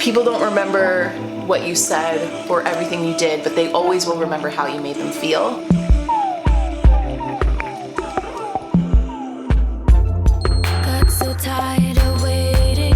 People don't remember what you said or everything you did, but they always will remember how you made them feel. Got so tired of waiting.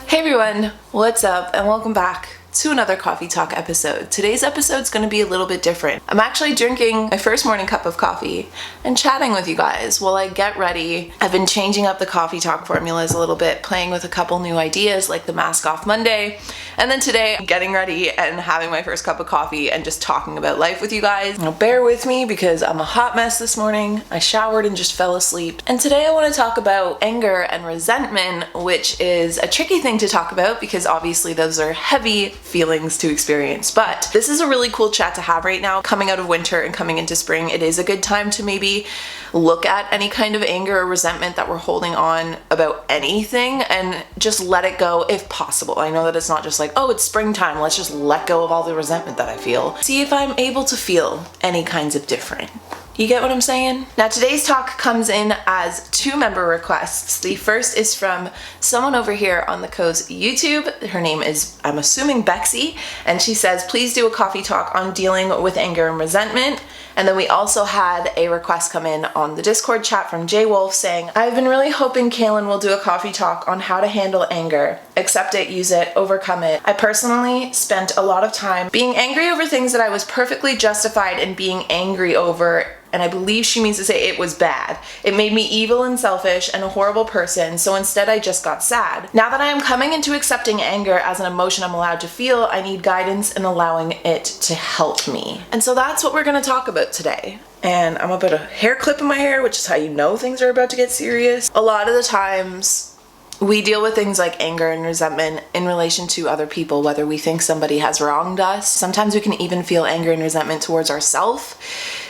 Hey everyone, what's up and welcome back to another Coffee Talk episode. Today's episode is going to be a little bit different. I'm actually drinking my first morning cup of coffee and chatting with you guys while I get ready. I've been changing up the Coffee Talk formulas a little bit, playing with a couple new ideas like the Mask Off Monday. And then today, I'm getting ready and having my first cup of coffee and just talking about life with you guys. Now bear with me because I'm a hot mess this morning. I showered and just fell asleep. And today I want to talk about anger and resentment, which is a tricky thing to talk about because obviously those are heavy feelings to experience. But this is a really cool chat to have right now. Coming out of winter and coming into spring, it is a good time to maybe look at any kind of anger or resentment that we're holding on about anything and just let it go if possible. I know that it's not just like, oh, it's springtime, let's just let go of all the resentment that I feel. See if I'm able to feel any kinds of different. You get what I'm saying? Now today's talk comes in as 2 member requests. The first is from someone over here on the Co's YouTube. Her name is, I'm assuming, Bexy, and she says, please do a coffee talk on dealing with anger and resentment. And then we also had a request come in on the Discord chat from Jay Wolf saying, I've been really hoping Kalyn will do a coffee talk on how to handle anger, accept it, use it, overcome it. I personally spent a lot of time being angry over things that I was perfectly justified in being angry over, and I believe she means to say it was bad. It made me evil and selfish and a horrible person, so instead I just got sad. Now that I am coming into accepting anger as an emotion I'm allowed to feel, I need guidance in allowing it to help me. And so that's what we're going to talk about today. And I'm about a hair clip in my hair, which is how you know things are about to get serious. A lot of the times we deal with things like anger and resentment in relation to other people, whether we think somebody has wronged us. Sometimes we can even feel anger and resentment towards ourselves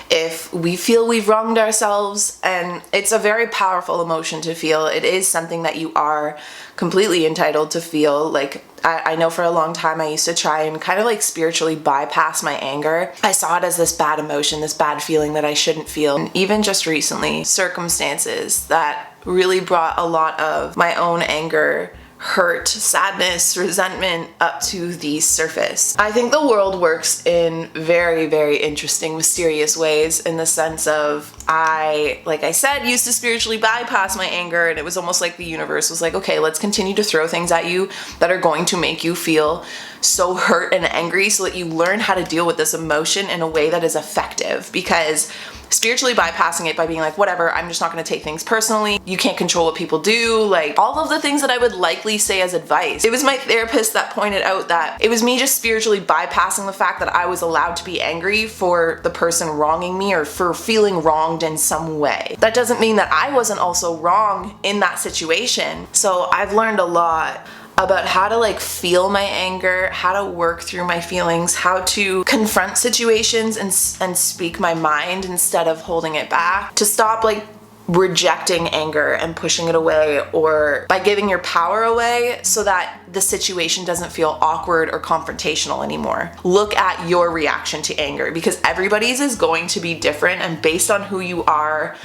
if we feel we've wronged ourselves, and it's a very powerful emotion to feel. It is something that you are completely entitled to feel. Like, I know for a long time I used to try and kind of like spiritually bypass my anger. I saw it as this bad emotion, this bad feeling that I shouldn't feel. And even just recently, circumstances that really brought a lot of my own anger, hurt, sadness, resentment up to the surface. I think the world works in very, very interesting, mysterious ways in the sense of like I said, used to spiritually bypass my anger, and it was almost like the universe was like, okay, let's continue to throw things at you that are going to make you feel so hurt and angry so that you learn how to deal with this emotion in a way that is effective. Because spiritually bypassing it by being like, whatever, I'm just not going to take things personally. You can't control what people do. Like all of the things that I would likely say as advice. It was my therapist that pointed out that it was me just spiritually bypassing the fact that I was allowed to be angry for the person wronging me or for feeling wronged in some way. That doesn't mean that I wasn't also wrong in that situation. So I've learned a lot about how to like feel my anger, how to work through my feelings, how to confront situations and speak my mind instead of holding it back, to stop like rejecting anger and pushing it away, or by giving your power away so that the situation doesn't feel awkward or confrontational anymore. Look at your reaction to anger, because everybody's is going to be different and based on who you are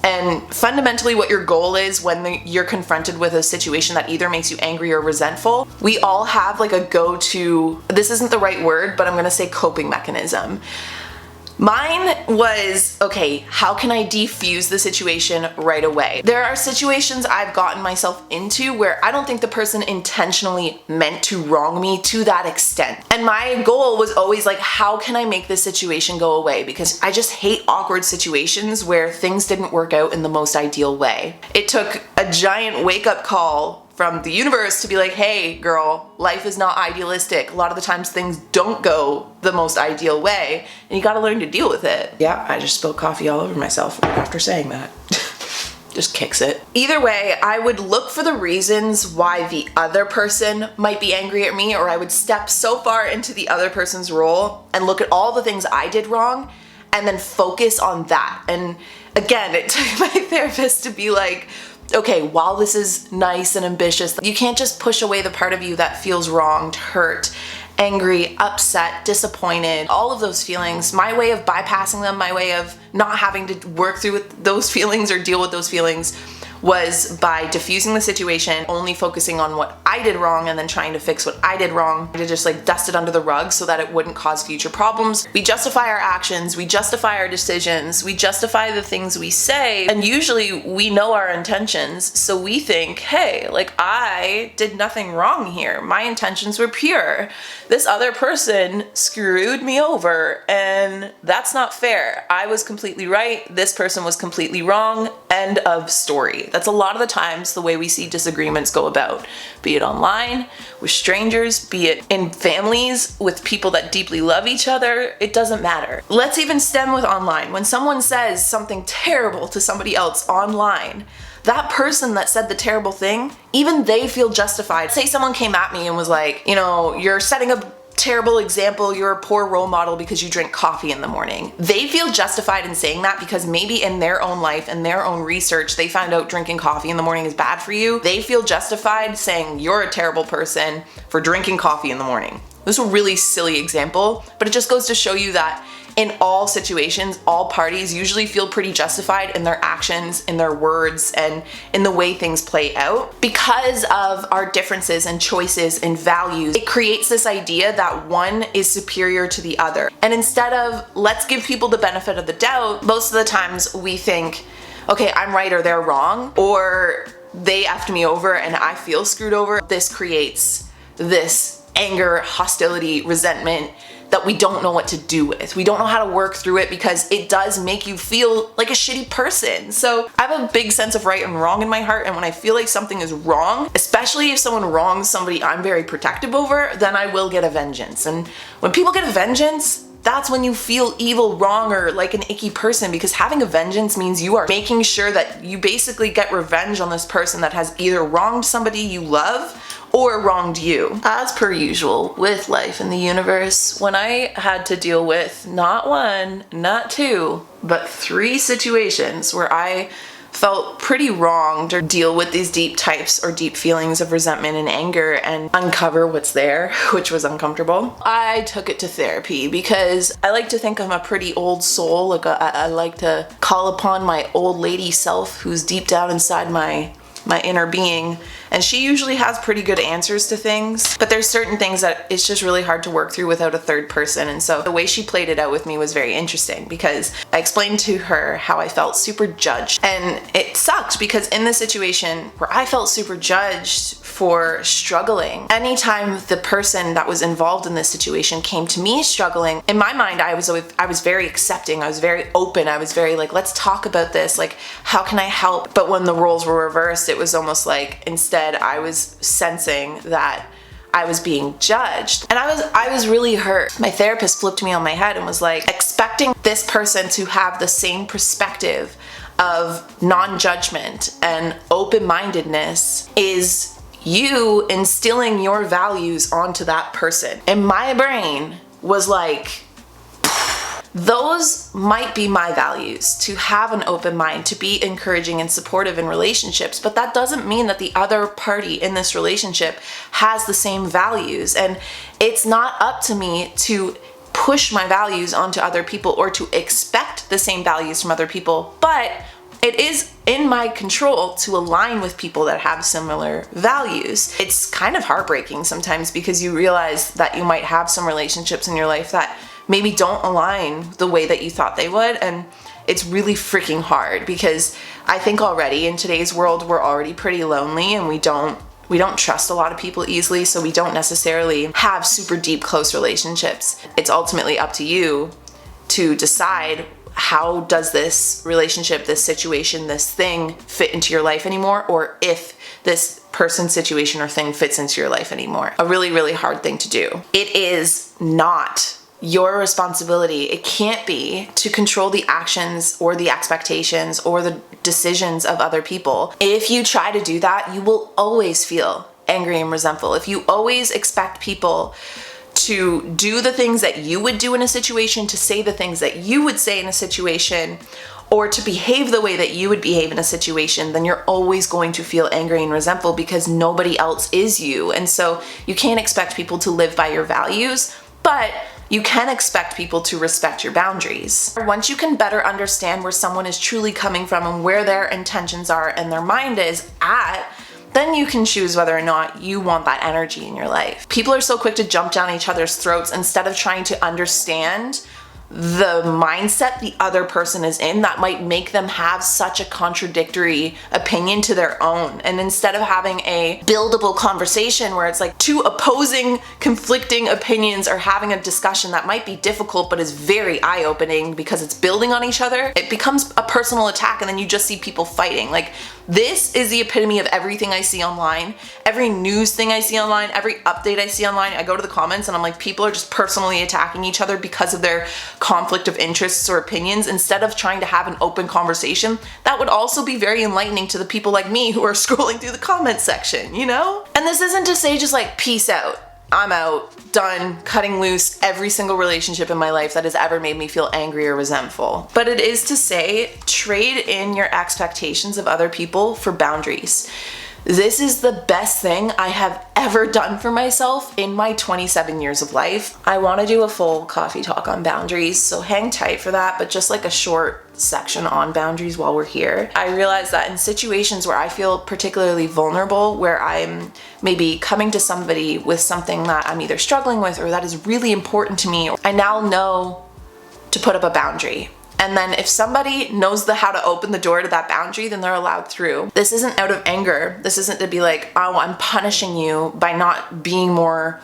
and fundamentally what your goal is when you're confronted with a situation that either makes you angry or resentful. We all have like a go-to, this isn't the right word, but I'm gonna say coping mechanism. Mine was, okay, how can I defuse the situation right away? There are situations I've gotten myself into where I don't think the person intentionally meant to wrong me to that extent. And my goal was always like, how can I make this situation go away? Because I just hate awkward situations where things didn't work out in the most ideal way. It took a giant wake-up call from the universe to be like, hey girl, life is not idealistic. A lot of the times things don't go the most ideal way and you gotta learn to deal with it. Yeah, I just spilled coffee all over myself after saying that. Just kicks it. Either way, I would look for the reasons why the other person might be angry at me, or I would step so far into the other person's role and look at all the things I did wrong and then focus on that. And again, it took my therapist to be like, okay, while this is nice and ambitious, you can't just push away the part of you that feels wronged, hurt, angry, upset, disappointed, all of those feelings. My way of bypassing them, my way of not having to work through those feelings or deal with those feelings was by diffusing the situation, only focusing on what I did wrong and then trying to fix what I did wrong, to just like dust it under the rug so that it wouldn't cause future problems. We justify our actions, we justify our decisions, we justify the things we say, and usually we know our intentions, so we think, hey, like I did nothing wrong here. My intentions were pure. This other person screwed me over and that's not fair. I was completely right. This person was completely wrong. End of story. That's a lot of the times the way we see disagreements go about, be it online, with strangers, be it in families, with people that deeply love each other. It doesn't matter. Let's even stem with online. When someone says something terrible to somebody else online, that person that said the terrible thing, even they feel justified. Say someone came at me and was like, you're setting a terrible example, you're a poor role model because you drink coffee in the morning. They feel justified in saying that because maybe in their own life and their own research, they found out drinking coffee in the morning is bad for you. They feel justified saying you're a terrible person for drinking coffee in the morning. This is a really silly example, but it just goes to show you that in all situations, all parties usually feel pretty justified in their actions, in their words, and in the way things play out. Because of our differences and choices and values, it creates this idea that one is superior to the other. And instead of let's give people the benefit of the doubt, most of the times we think, okay, I'm right or they're wrong, or they effed me over and I feel screwed over. This creates this anger, hostility, resentment that we don't know what to do with. We don't know how to work through it because it does make you feel like a shitty person. So I have a big sense of right and wrong in my heart, and when I feel like something is wrong, especially if someone wrongs somebody I'm very protective over, then I will get a vengeance. And when people get a vengeance, that's when you feel evil, wrong, or like an icky person, because having a vengeance means you are making sure that you basically get revenge on this person that has either wronged somebody you love or wronged you. As per usual with life in the universe, when I had to deal with not one, not two, but 3 situations where I felt pretty wronged or deal with these deep types or deep feelings of resentment and anger and uncover what's there, which was uncomfortable, I took it to therapy because I like to think I'm a pretty old soul. Like I like to call upon my old lady self who's deep down inside my inner being, and she usually has pretty good answers to things, but there's certain things that it's just really hard to work through without a third person. And so the way she played it out with me was very interesting because I explained to her how I felt super judged, and it sucked because in this situation where I felt super judged for struggling, anytime the person that was involved in this situation came to me struggling, in my mind I was very accepting, I was very open, I was very like, let's talk about this, like how can I help? But when the roles were reversed, it was almost like instead I was sensing that I was being judged, and I was really hurt. My therapist flipped me on my head and was like, expecting this person to have the same perspective of non-judgment and open-mindedness is you instilling your values onto that person. And my brain was like, those might be my values, to have an open mind, to be encouraging and supportive in relationships, but that doesn't mean that the other party in this relationship has the same values. And it's not up to me to push my values onto other people or to expect the same values from other people, but it is in my control to align with people that have similar values. It's kind of heartbreaking sometimes because you realize that you might have some relationships in your life that maybe don't align the way that you thought they would, and it's really freaking hard because I think already in today's world we're already pretty lonely and we don't trust a lot of people easily, so we don't necessarily have super deep close relationships. It's ultimately up to you to decide, how does this relationship, this situation, this thing fit into your life anymore, or if this person, situation, or thing fits into your life anymore. A really, really hard thing to do. It is not your responsibility, it can't be, to control the actions or the expectations or the decisions of other people. If you try to do that, you will always feel angry and resentful. If you always expect people to do the things that you would do in a situation, to say the things that you would say in a situation, or to behave the way that you would behave in a situation, then you're always going to feel angry and resentful because nobody else is you. And so you can't expect people to live by your values, but You can expect people to respect your boundaries. Once you can better understand where someone is truly coming from and where their intentions are and their mind is at, then you can choose whether or not you want that energy in your life. People are so quick to jump down each other's throats instead of trying to understand the mindset the other person is in that might make them have such a contradictory opinion to their own. And instead of having a buildable conversation where it's like two opposing, conflicting opinions are having a discussion that might be difficult but is very eye-opening because it's building on each other, it becomes a personal attack and then you just see people fighting. Like, this is the epitome of everything I see online, every news thing I see online, every update I see online. I go to the comments and I'm like, people are just personally attacking each other because of their conflict of interests or opinions instead of trying to have an open conversation. That would also be very enlightening to the people like me who are scrolling through the comment section, you know? And this isn't to say just like, peace out. I'm out, done, cutting loose every single relationship in my life that has ever made me feel angry or resentful. But it is to say, trade in your expectations of other people for boundaries. This is the best thing I have ever done for myself in my 27 years of life. I want to do a full coffee talk on boundaries, so hang tight for that, but just like a short section on boundaries while we're here. I realize that in situations where I feel particularly vulnerable, where I'm maybe coming to somebody with something that I'm either struggling with or that is really important to me, I now know to put up a boundary. And then if somebody knows how to open the door to that boundary, then they're allowed through. This isn't out of anger. This isn't to be like, oh, I'm punishing you by not being more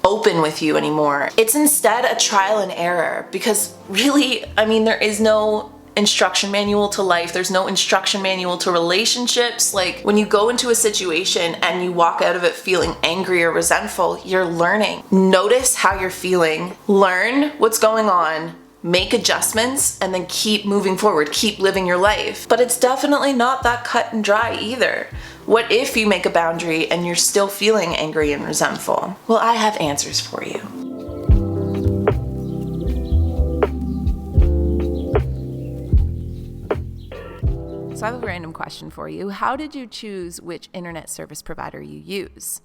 open with you anymore. It's instead a trial and error, because really, I mean, there is no instruction manual to life. There's no instruction manual to relationships. Like, when you go into a situation and you walk out of it feeling angry or resentful, you're learning. Notice how you're feeling. Learn what's going on. Make adjustments and then keep moving forward, keep living your life. But it's definitely not that cut and dry either. What if you make a boundary and you're still feeling angry and resentful? Well, I have answers for you. So I have a random question for you. How did you choose which internet service provider you use?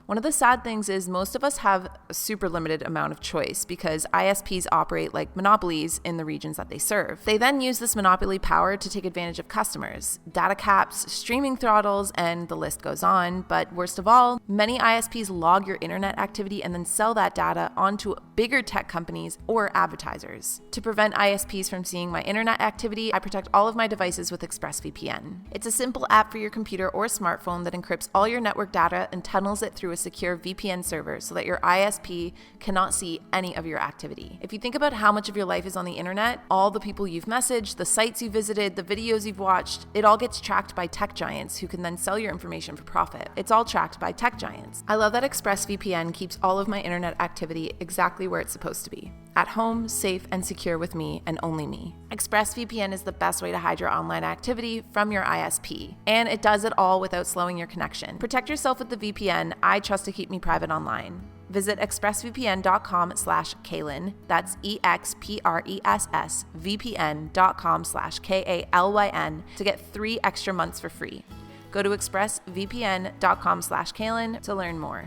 One of the sad things is most of us have a super limited amount of choice because ISPs operate like monopolies in the regions that they serve. They then use this monopoly power to take advantage of customers, data caps, streaming throttles, and the list goes on. But worst of all, many ISPs log your internet activity and then sell that data onto bigger tech companies or advertisers. To prevent ISPs from seeing my internet activity, I protect all of my devices with ExpressVPN. It's a simple app for your computer or smartphone that encrypts all your network data and tunnels it through a secure VPN server so that your ISP cannot see any of your activity. If you think about how much of your life is on the internet, all the people you've messaged, the sites you visited, the videos you've watched, it all gets tracked by tech giants who can then sell your information for profit. It's all tracked by tech giants. I love that ExpressVPN keeps all of my internet activity exactly where it's supposed to be. At home, safe, and secure with me and only me. ExpressVPN is the best way to hide your online activity from your ISP. And it does it all without slowing your connection. Protect yourself with the VPN I trust to keep me private online. Visit expressvpn.com/Kalyn. That's EXPRESS VPN.com/KALYN to get 3 extra months for free. Go to expressvpn.com/Kalyn to learn more.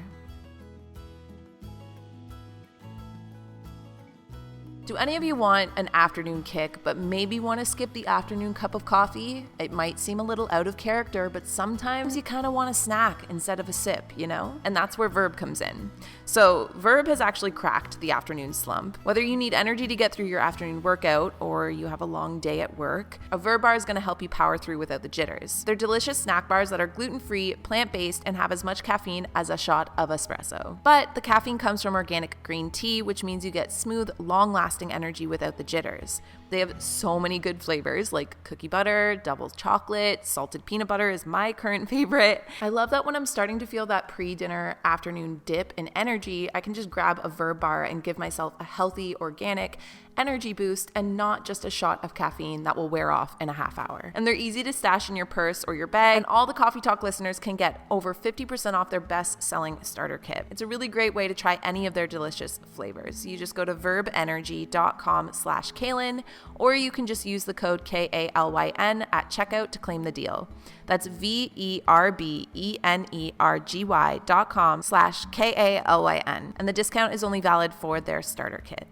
Do any of you want an afternoon kick, but maybe want to skip the afternoon cup of coffee? It might seem a little out of character, but sometimes you kind of want a snack instead of a sip, you know? And that's where Verb comes in. So Verb has actually cracked the afternoon slump. Whether you need energy to get through your afternoon workout or you have a long day at work, a Verb bar is going to help you power through without the jitters. They're delicious snack bars that are gluten-free, plant-based, and have as much caffeine as a shot of espresso. But the caffeine comes from organic green tea, which means you get smooth, long-lasting energy without the jitters. They have so many good flavors like cookie butter, double chocolate, salted peanut butter is my current favorite. I love that when I'm starting to feel that pre-dinner afternoon dip in energy, I can just grab a Verb bar and give myself a healthy, organic, energy boost and not just a shot of caffeine that will wear off in a half hour. And they're easy to stash in your purse or your bag, and all the Coffee Talk listeners can get over 50% off their best-selling starter kit. It's a really great way to try any of their delicious flavors. You just go to verbenergy.com/Kalyn, or you can just use the code KALYN at checkout to claim the deal. That's verbenergy.com/KALYN, and the discount is only valid for their starter kit.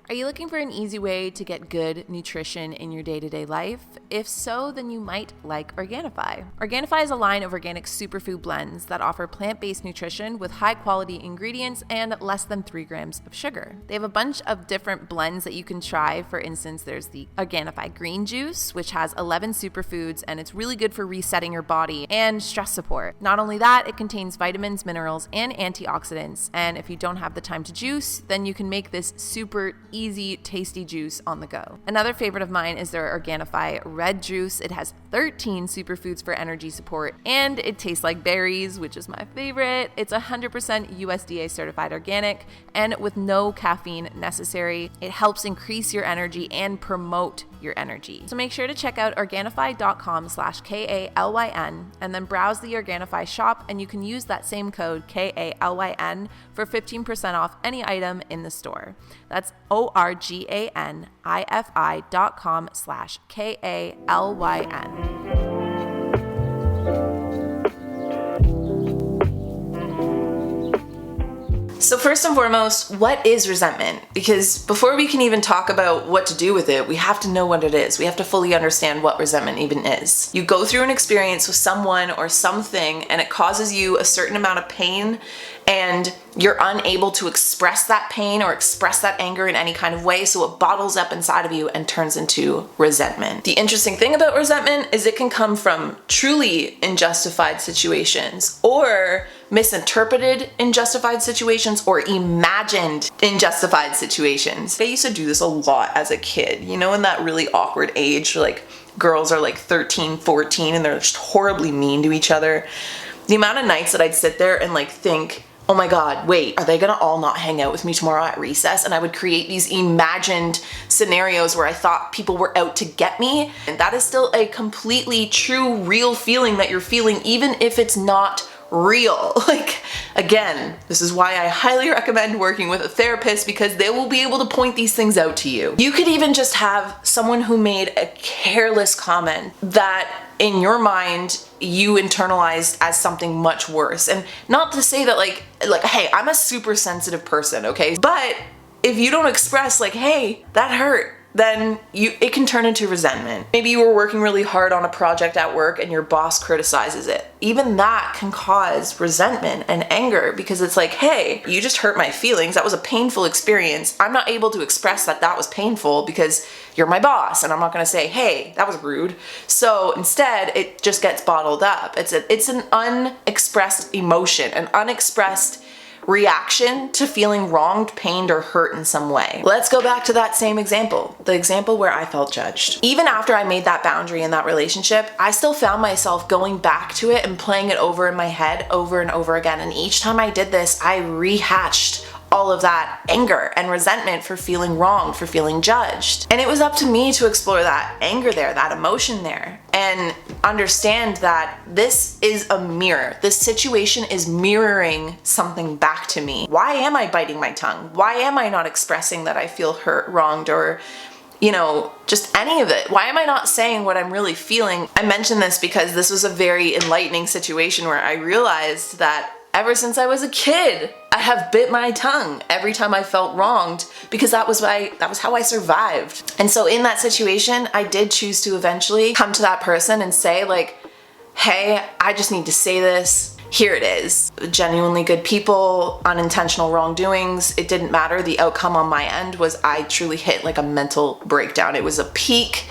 Are you looking for an easy way to get good nutrition in your day-to-day life? If so, then you might like Organifi. Organifi is a line of organic superfood blends that offer plant-based nutrition with high-quality ingredients and less than 3 grams of sugar. They have a bunch of different blends that you can try. For instance, there's the Organifi green juice, which has 11 superfoods, and it's really good for resetting your body and stress support. Not only that, it contains vitamins, minerals, and antioxidants. And if you don't have the time to juice, then you can make this super easy, tasty juice on the go. Another favorite of mine is their Organifi red juice. It has 13 superfoods for energy support, and it tastes like berries, which is my favorite. It's 100% USDA certified organic and with no caffeine necessary. It helps increase your energy and promote your energy. So make sure to check out Organifi.com/KALYN and then browse the Organifi shop, and you can use that same code KALYN for 15% off any item in the store. That's ORGANIFI.com/KALYN. So first and foremost, what is resentment? Because before we can even talk about what to do with it, we have to know what it is. We have to fully understand what resentment even is. You go through an experience with someone or something, and it causes you a certain amount of pain, and you're unable to express that pain or express that anger in any kind of way, so it bottles up inside of you and turns into resentment. The interesting thing about resentment is it can come from truly unjustified situations, or misinterpreted unjustified situations, or imagined unjustified situations. I used to do this a lot as a kid, you know, in that really awkward age, like girls are like 13, 14, and they're just horribly mean to each other. The amount of nights that I'd sit there and like think, oh my God, wait, are they gonna all not hang out with me tomorrow at recess? And I would create these imagined scenarios where I thought people were out to get me. And that is still a completely true, real feeling that you're feeling, even if it's not real. Like, again, this is why I highly recommend working with a therapist, because they will be able to point these things out to you. You could even just have someone who made a careless comment that in your mind you internalized as something much worse. And not to say that like, hey, I'm a super sensitive person, okay? But if you don't express like, hey, that hurt, then it can turn into resentment. Maybe you were working really hard on a project at work and your boss criticizes it. Even that can cause resentment and anger, because it's like, hey, you just hurt my feelings. That was a painful experience. I'm not able to express that that was painful because you're my boss, and I'm not gonna say, hey, that was rude. So instead, it just gets bottled up. It's an unexpressed emotion, an unexpressed reaction to feeling wronged, pained, or hurt in some way. Let's go back to that same example, the example where I felt judged. Even after I made that boundary in that relationship, I still found myself going back to it and playing it over in my head over and over again. And each time I did this, I rehashed all of that anger and resentment for feeling wronged, for feeling judged. And it was up to me to explore that anger there, that emotion there, and understand that this is a mirror. This situation is mirroring something back to me. Why am I biting my tongue? Why am I not expressing that I feel hurt, wronged, or just any of it? Why am I not saying what I'm really feeling? I mention this because this was a very enlightening situation where I realized that ever since I was a kid, I have bit my tongue every time I felt wronged, because that was how I survived. And so in that situation, I did choose to eventually come to that person and say like, hey, I just need to say this. Here it is. Genuinely good people, unintentional wrongdoings. It didn't matter. The outcome on my end was I truly hit like a mental breakdown. It was a peak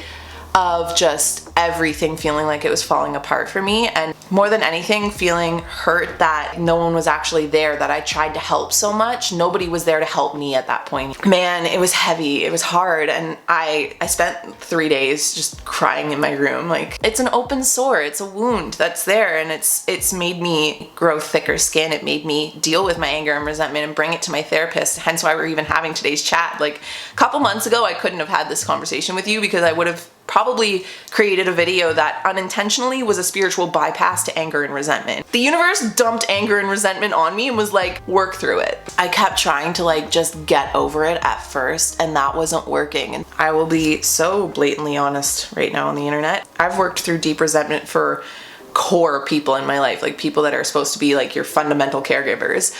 of just everything feeling like it was falling apart for me, and more than anything feeling hurt that no one was actually there, that I tried to help so much. Nobody was there to help me at that point. Man, it was heavy, it was hard, and I spent 3 days just crying in my room. Like, it's an open sore, it's a wound that's there, and it's made me grow thicker skin. It made me deal with my anger and resentment and bring it to my therapist, hence why we're even having today's chat. Like, a couple months ago I couldn't have had this conversation with you because I would have probably created a video that unintentionally was a spiritual bypass to anger and resentment. The universe dumped anger and resentment on me and was like, work through it. I kept trying to like just get over it at first, and that wasn't working. And I will be so blatantly honest right now on the internet. I've worked through deep resentment for core people in my life, like people that are supposed to be like your fundamental caregivers.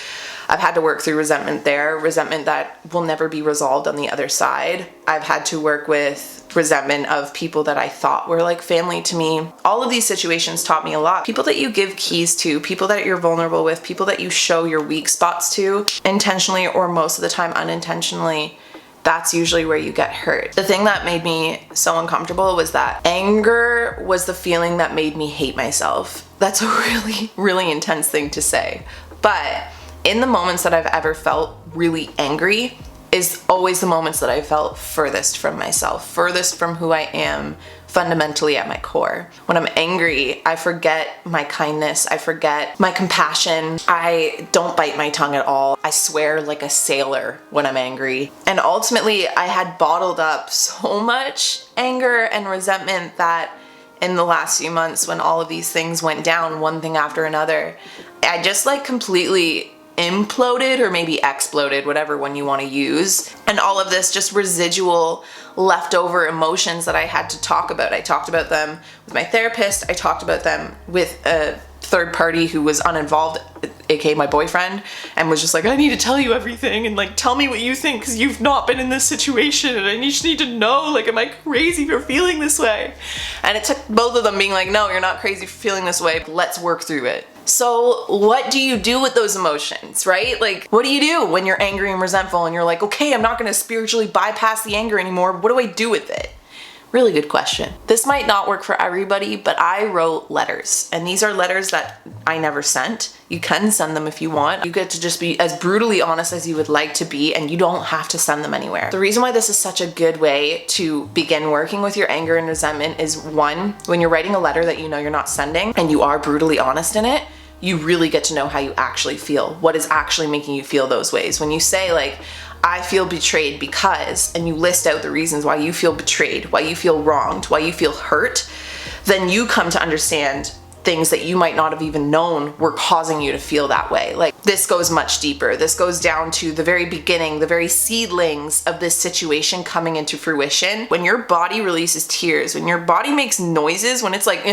I've had to work through resentment there, resentment that will never be resolved on the other side. I've had to work with resentment of people that I thought were like family to me. All of these situations taught me a lot. People that you give keys to, people that you're vulnerable with, people that you show your weak spots to, intentionally or most of the time unintentionally, that's usually where you get hurt. The thing that made me so uncomfortable was that anger was the feeling that made me hate myself. That's a really, really intense thing to say. But in the moments that I've ever felt really angry is always the moments that I felt furthest from myself, furthest from who I am fundamentally at my core. When I'm angry, I forget my kindness, I forget my compassion, I don't bite my tongue at all. I swear like a sailor when I'm angry. And ultimately, I had bottled up so much anger and resentment that in the last few months when all of these things went down, one thing after another, I just like completely imploded, or maybe exploded, whatever one you want to use. And all of this just residual leftover emotions that I had to talk about. I talked about them with my therapist. I talked about them with a third party who was uninvolved, aka my boyfriend, and was just like, I need to tell you everything and like tell me what you think because you've not been in this situation and I just need to know, like, am I crazy for feeling this way? And it took both of them being like, no, you're not crazy for feeling this way, let's work through it. So what do you do with those emotions, right? Like, what do you do when you're angry and resentful and you're like, okay, I'm not gonna spiritually bypass the anger anymore, what do I do with it? Really good question. This might not work for everybody, but I wrote letters, and these are letters that I never sent. You can send them if you want. You get to just be as brutally honest as you would like to be, and you don't have to send them anywhere. The reason why this is such a good way to begin working with your anger and resentment is, one, when you're writing a letter that you know you're not sending and you are brutally honest in it, you really get to know how you actually feel, what is actually making you feel those ways. When you say like, I feel betrayed because, and you list out the reasons why you feel betrayed, why you feel wronged, why you feel hurt, then you come to understand things that you might not have even known were causing you to feel that way. Like, this goes much deeper. This goes down to the very beginning, the very seedlings of this situation coming into fruition. When your body releases tears, when your body makes noises, when it's like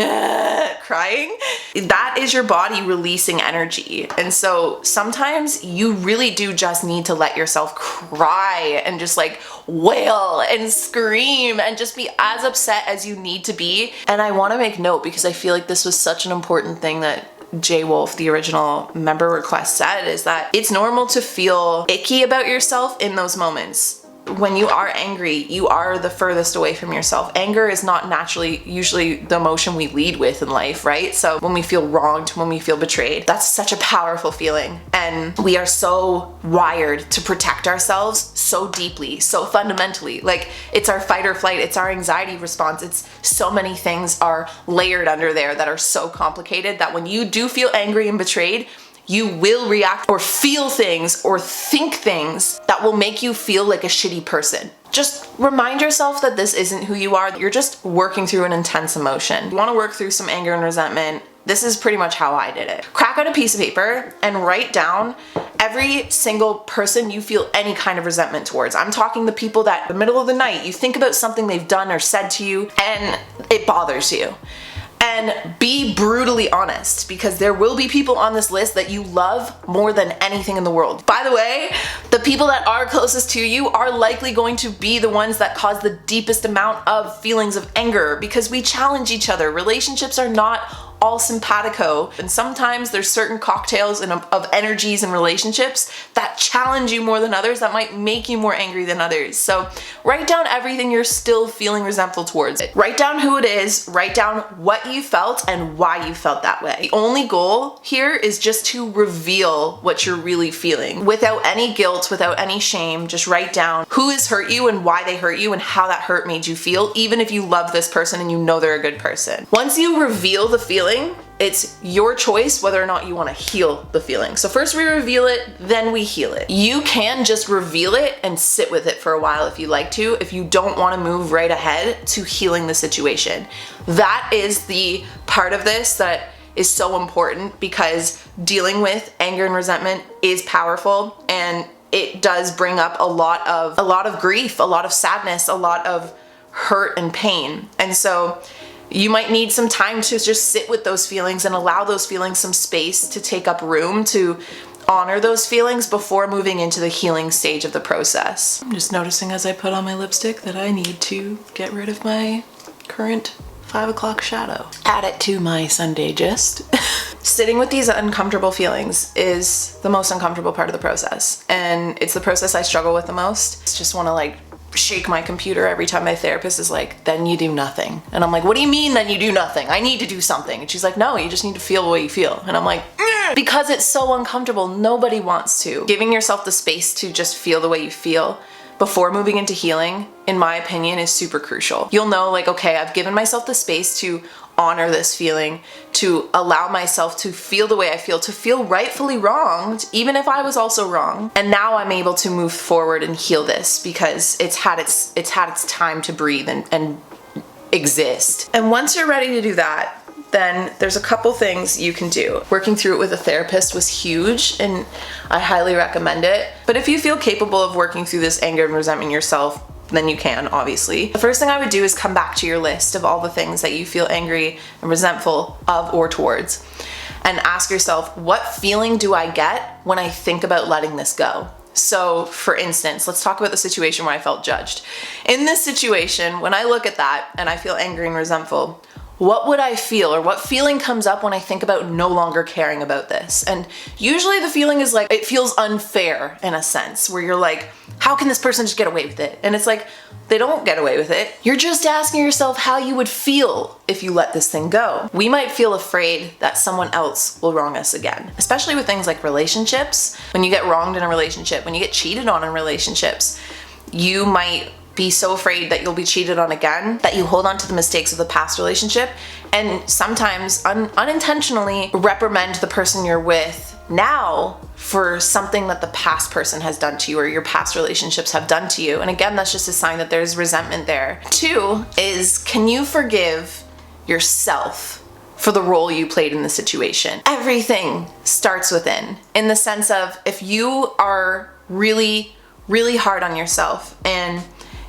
crying, that is your body releasing energy. And so sometimes you really do just need to let yourself cry and just like wail and scream and just be as upset as you need to be. And I want to make note, because I feel like this was such an important thing that Jay Wolf, the original member request, said, is that it's normal to feel icky about yourself in those moments. When you are angry, you are the furthest away from yourself. Anger is not naturally usually the emotion we lead with in life, right? So when we feel wronged, when we feel betrayed, that's such a powerful feeling. And we are so wired to protect ourselves so deeply, so fundamentally. Like, it's our fight or flight, it's our anxiety response. It's so many things are layered under there that are so complicated that when you do feel angry and betrayed, you will react or feel things or think things that will make you feel like a shitty person. Just remind yourself that this isn't who you are. You're just working through an intense emotion. You want to work through some anger and resentment. This is pretty much how I did it. Crack out a piece of paper and write down every single person you feel any kind of resentment towards. I'm talking the people that in the middle of the night, you think about something they've done or said to you and it bothers you. And be brutally honest, because there will be people on this list that you love more than anything in the world. By the way, the people that are closest to you are likely going to be the ones that cause the deepest amount of feelings of anger, because we challenge each other. Relationships are not all simpatico. And sometimes there's certain cocktails of energies and relationships that challenge you more than others, that might make you more angry than others. So write down everything you're still feeling resentful towards it. Write down who it is, write down what you felt and why you felt that way. The only goal here is just to reveal what you're really feeling without any guilt, without any shame. Just write down who has hurt you and why they hurt you and how that hurt made you feel, even if you love this person and you know they're a good person. Once you reveal the feeling, it's your choice whether or not you want to heal the feeling. So first we reveal it, then we heal it. You can just reveal it and sit with it for a while if you like to, if you don't want to move right ahead to healing the situation. That is the part of this that is so important, because dealing with anger and resentment is powerful, and it does bring up a lot of grief, a lot of sadness, a lot of hurt and pain. And so you might need some time to just sit with those feelings and allow those feelings some space to take up room, to honor those feelings before moving into the healing stage of the process. I'm just noticing as I put on my lipstick that I need to get rid of my current 5 o'clock shadow. Add it to my Sunday gist. Sitting with these uncomfortable feelings is the most uncomfortable part of the process, and it's the process I struggle with the most. I just want to like shake my computer every time my therapist is like, then you do nothing. And I'm like, what do you mean then you do nothing? I need to do something. And she's like, no, you just need to feel the way you feel. And I'm like, because it's so uncomfortable. Nobody wants to. Giving yourself the space to just feel the way you feel before moving into healing, in my opinion, is super crucial. You'll know like, okay, I've given myself the space to honor this feeling, to allow myself to feel the way I feel, to feel rightfully wronged, even if I was also wrong. And now I'm able to move forward and heal this because it's had its time to breathe and exist. And once you're ready to do that, then there's a couple things you can do. Working through it with a therapist was huge, and I highly recommend it. But if you feel capable of working through this anger and resentment yourself, then you can, obviously. The first thing I would do is come back to your list of all the things that you feel angry and resentful of or towards, and ask yourself, what feeling do I get when I think about letting this go? So for instance, let's talk about the situation where I felt judged. In this situation, when I look at that and I feel angry and resentful, what would I feel, or what feeling comes up when I think about no longer caring about this? And usually the feeling is like, it feels unfair in a sense, where you're like, how can this person just get away with it? And it's like, they don't get away with it. You're just asking yourself how you would feel if you let this thing go. We might feel afraid that someone else will wrong us again, especially with things like relationships. When you get wronged in a relationship, when you get cheated on in relationships, you might be so afraid that you'll be cheated on again that you hold on to the mistakes of the past relationship, and sometimes unintentionally reprimand the person you're with now for something that the past person has done to you or your past relationships have done to you. And again, that's just a sign that there's resentment there. 2 is, can you forgive yourself for the role you played in the situation? Everything starts within, in the sense of, if you are really, really hard on yourself and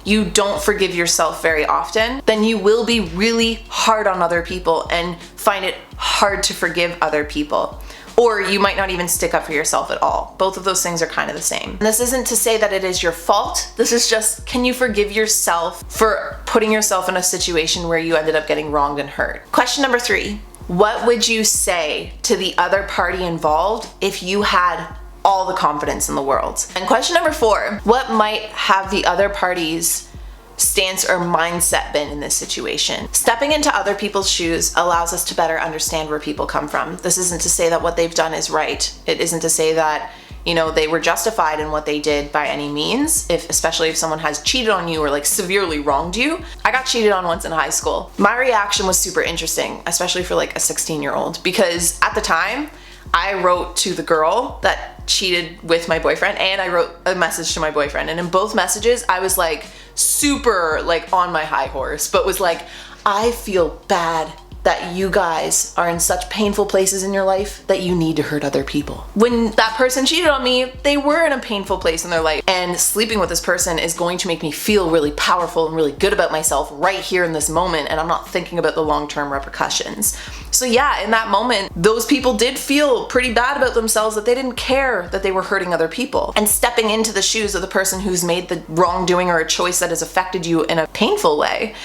you don't forgive yourself very often, then you will be really hard on other people and find it hard to forgive other people. Or you might not even stick up for yourself at all. Both of those things are kind of the same. And this isn't to say that it is your fault. This is just, can you forgive yourself for putting yourself in a situation where you ended up getting wronged and hurt? Question number 3, what would you say to the other party involved if you had all the confidence in the world? And question number 4, what might have the other party's stance or mindset been in this situation? Stepping into other people's shoes allows us to better understand where people come from. This isn't to say that what they've done is right. It isn't to say that, they were justified in what they did by any means, especially if someone has cheated on you or like severely wronged you. I got cheated on once in high school. My reaction was super interesting, especially for like a 16-year-old, because at the time, I wrote to the girl that cheated with my boyfriend, and I wrote a message to my boyfriend. And in both messages, I was like super like on my high horse, but was like, I feel bad that you guys are in such painful places in your life that you need to hurt other people. When that person cheated on me, they were in a painful place in their life, and sleeping with this person is going to make me feel really powerful and really good about myself right here in this moment, and I'm not thinking about the long-term repercussions. So yeah, in that moment, those people did feel pretty bad about themselves, that they didn't care that they were hurting other people. And stepping into the shoes of the person who's made the wrongdoing or a choice that has affected you in a painful way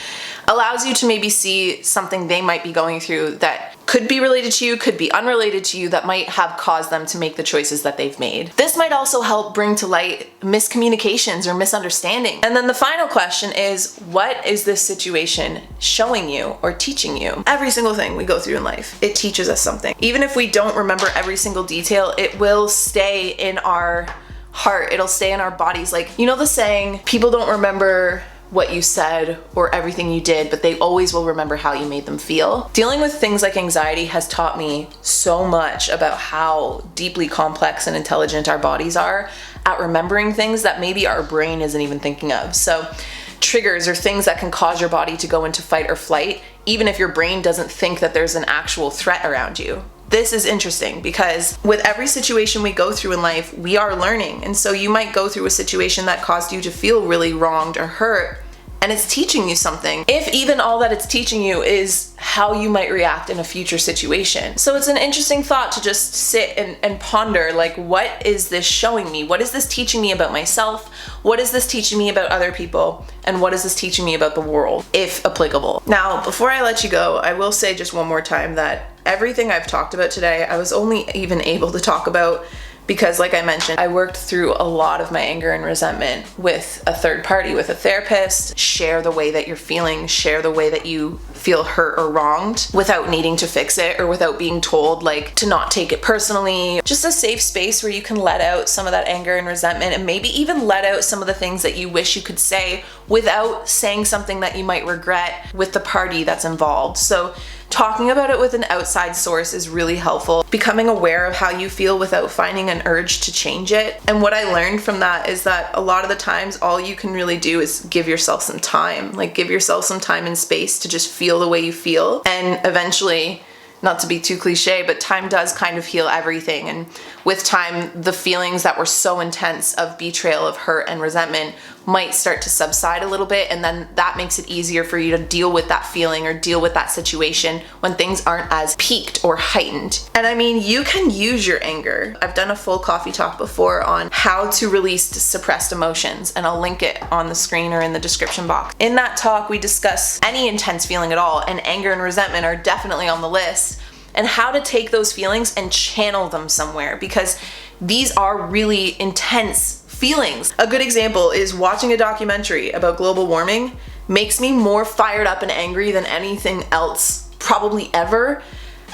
allows you to maybe see something they might be going through that could be related to you, could be unrelated to you, that might have caused them to make the choices that they've made. This might also help bring to light miscommunications or misunderstanding. And then the final question is, what is this situation showing you or teaching you? Every single thing we go through in life, it teaches us something. Even if we don't remember every single detail, it will stay in our heart, it'll stay in our bodies. Like, you know the saying, people don't remember what you said or everything you did, but they always will remember how you made them feel. Dealing with things like anxiety has taught me so much about how deeply complex and intelligent our bodies are at remembering things that maybe our brain isn't even thinking of. So triggers or things that can cause your body to go into fight or flight, even if your brain doesn't think that there's an actual threat around you. This is interesting because with every situation we go through in life, we are learning. And so you might go through a situation that caused you to feel really wronged or hurt, and it's teaching you something, if even all that it's teaching you is how you might react in a future situation. So it's an interesting thought to just sit and ponder, like, what is this showing me? What is this teaching me about myself? What is this teaching me about other people? And what is this teaching me about the world, if applicable? Now, before I let you go, I will say just one more time that everything I've talked about today, I was only even able to talk about because, like I mentioned, I worked through a lot of my anger and resentment with a third party, with a therapist. Share the way that you're feeling, share the way that you feel hurt or wronged without needing to fix it or without being told like to not take it personally. Just a safe space where you can let out some of that anger and resentment, and maybe even let out some of the things that you wish you could say without saying something that you might regret with the party that's involved. So talking about it with an outside source is really helpful. Becoming aware of how you feel without finding an urge to change it. And what I learned from that is that a lot of the times all you can really do is give yourself some time. Like, give yourself some time and space to just feel the way you feel. And eventually, not to be too cliche, but time does kind of heal everything. And with time, the feelings that were so intense of betrayal, of hurt and resentment might start to subside a little bit, and then that makes it easier for you to deal with that feeling or deal with that situation when things aren't as peaked or heightened. And I mean, you can use your anger. I've done a full coffee talk before on how to release suppressed emotions, and I'll link it on the screen or in the description box. In that talk, we discuss any intense feeling at all, and anger and resentment are definitely on the list, and how to take those feelings and channel them somewhere, because these are really intense feelings. A good example is watching a documentary about global warming makes me more fired up and angry than anything else probably ever.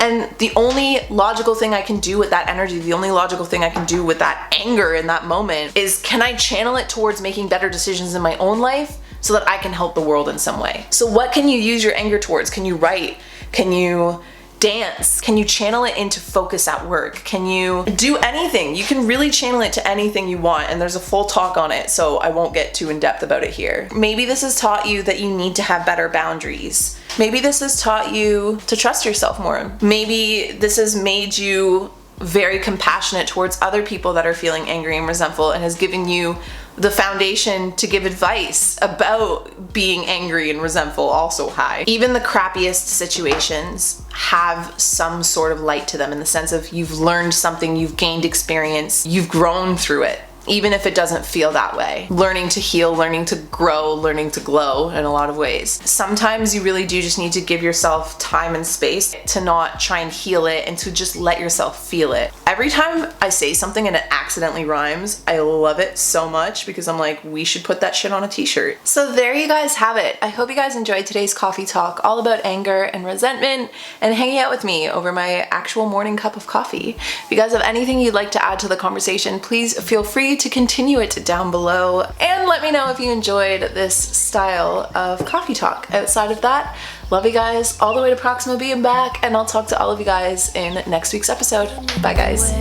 And the only logical thing I can do with that energy, the only logical thing I can do with that anger in that moment is, can I channel it towards making better decisions in my own life so that I can help the world in some way? So what can you use your anger towards? Can you write? Can you dance? Can you channel it into focus at work? Can you do anything? You can really channel it to anything you want, and there's a full talk on it, so I won't get too in depth about it here. Maybe this has taught you that you need to have better boundaries. Maybe this has taught you to trust yourself more. Maybe this has made you very compassionate towards other people that are feeling angry and resentful, and has given you the foundation to give advice about being angry and resentful also high. Even the crappiest situations have some sort of light to them, in the sense of you've learned something, you've gained experience, you've grown through it. Even if it doesn't feel that way. Learning to heal, learning to grow, learning to glow in a lot of ways. Sometimes you really do just need to give yourself time and space to not try and heal it, and to just let yourself feel it. Every time I say something and it accidentally rhymes, I love it so much, because I'm like, we should put that shit on a t-shirt. So there you guys have it. I hope you guys enjoyed today's coffee talk, all about anger and resentment, and hanging out with me over my actual morning cup of coffee. If you guys have anything you'd like to add to the conversation, please feel free to continue it down below, and let me know if you enjoyed this style of coffee talk. Outside of that, love you guys all the way to Proxima being back, and I'll talk to all of you guys in next week's episode. Bye guys.